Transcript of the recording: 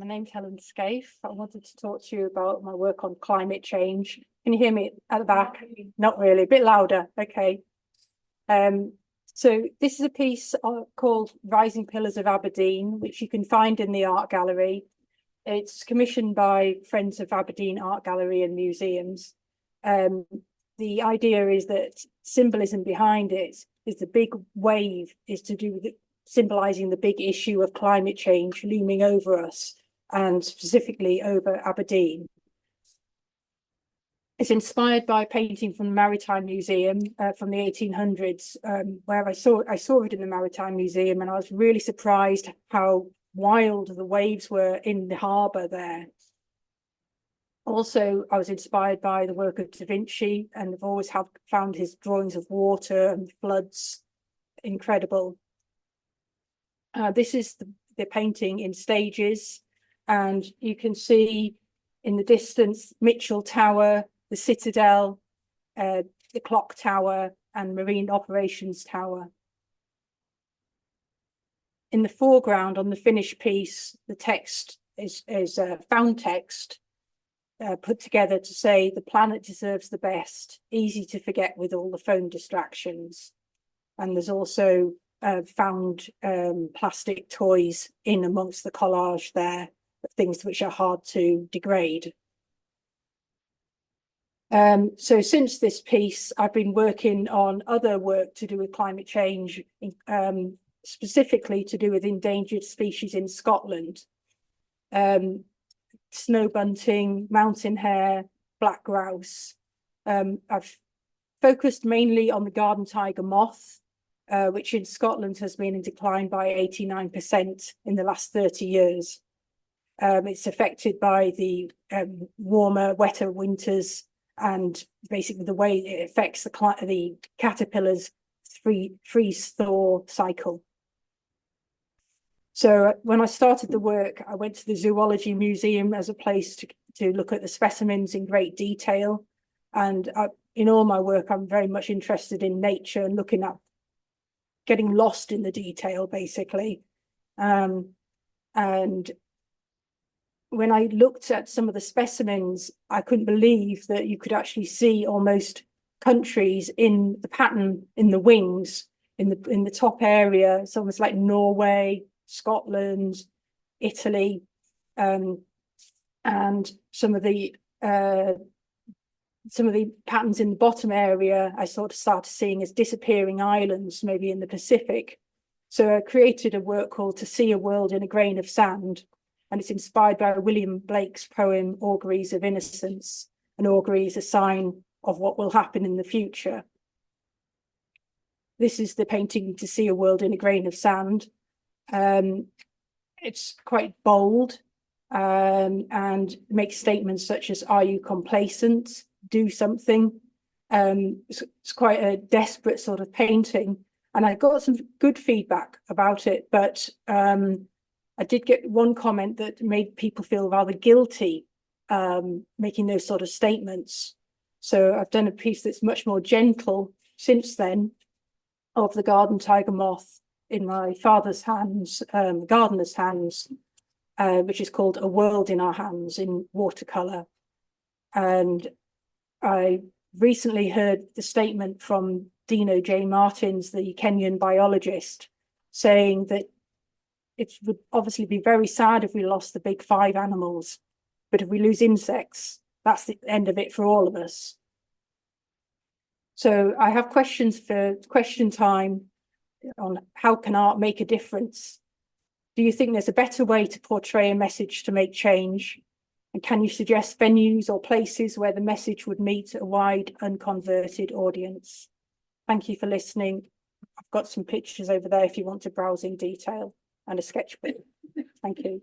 My name's Helen Scaife. I wanted to talk to you about my work on climate change. Can you hear me at the back? Not really, a bit louder. Okay. So this is a piece called Rising Pillars of Aberdeen, which you can find in the art gallery. It's commissioned by Friends of Aberdeen Art Gallery and Museums. The idea is that symbolism behind it is the big wave is to do with symbolising the big issue of climate change looming over us, and specifically over Aberdeen. It's inspired by a painting from the Maritime Museum from the 1800s, where I saw it in the Maritime Museum, and I was really surprised how wild the waves were in the harbour there. Also, I was inspired by the work of Da Vinci, and I've always found his drawings of water and floods incredible. This is the painting in stages, and you can see in the distance Mitchell Tower, the Citadel, the Clock Tower, and Marine Operations Tower. In the foreground on the finished piece, the text is found text put together to say the planet deserves the best, easy to forget with all the phone distractions. And there's also found plastic toys in amongst the collage there, things which are hard to degrade. So since this piece, I've been working on other work to do with climate change, specifically to do with endangered species in Scotland. Snow bunting, mountain hare, black grouse. I've focused mainly on the garden tiger moth, which in Scotland has been in decline by 89% in the last 30 years. It's affected by the warmer, wetter winters, and basically the way it affects the caterpillars' freeze-thaw cycle. So when I started the work, I went to the Zoology Museum as a place to look at the specimens in great detail. And in all my work, I'm very much interested in nature and looking at getting lost in the detail, basically. And when I looked at some of the specimens, I couldn't believe that you could actually see almost countries in the pattern in the wings, in the top area. It's almost like Norway, Scotland, Italy, and some of the patterns in the bottom area I sort of started seeing as disappearing islands, maybe in the Pacific. So I created a work called To See a World in a Grain of Sand, and it's inspired by William Blake's poem Auguries of Innocence. An augury is a sign of what will happen in the future. This is the painting To See a World in a Grain of Sand. It's quite bold and makes statements such as, are you complacent? Do something. It's quite a desperate sort of painting, and I got some good feedback about it, but I did get one comment that made people feel rather guilty making those sort of statements. So I've done a piece that's much more gentle since then of the garden tiger moth in my father's hands, gardener's hands, which is called A World in Our Hands in watercolour. And I recently heard the statement from Dino J. Martins, the Kenyan biologist, saying that it would obviously be very sad if we lost the big 5 animals, but if we lose insects, that's the end of it for all of us. So I have questions for question time on how can art make a difference? Do you think there's a better way to portray a message to make change? And can you suggest venues or places where the message would meet a wide, unconverted audience? Thank you for listening. I've got some pictures over there if you want to browse in detail, and a sketchbook. Thank you.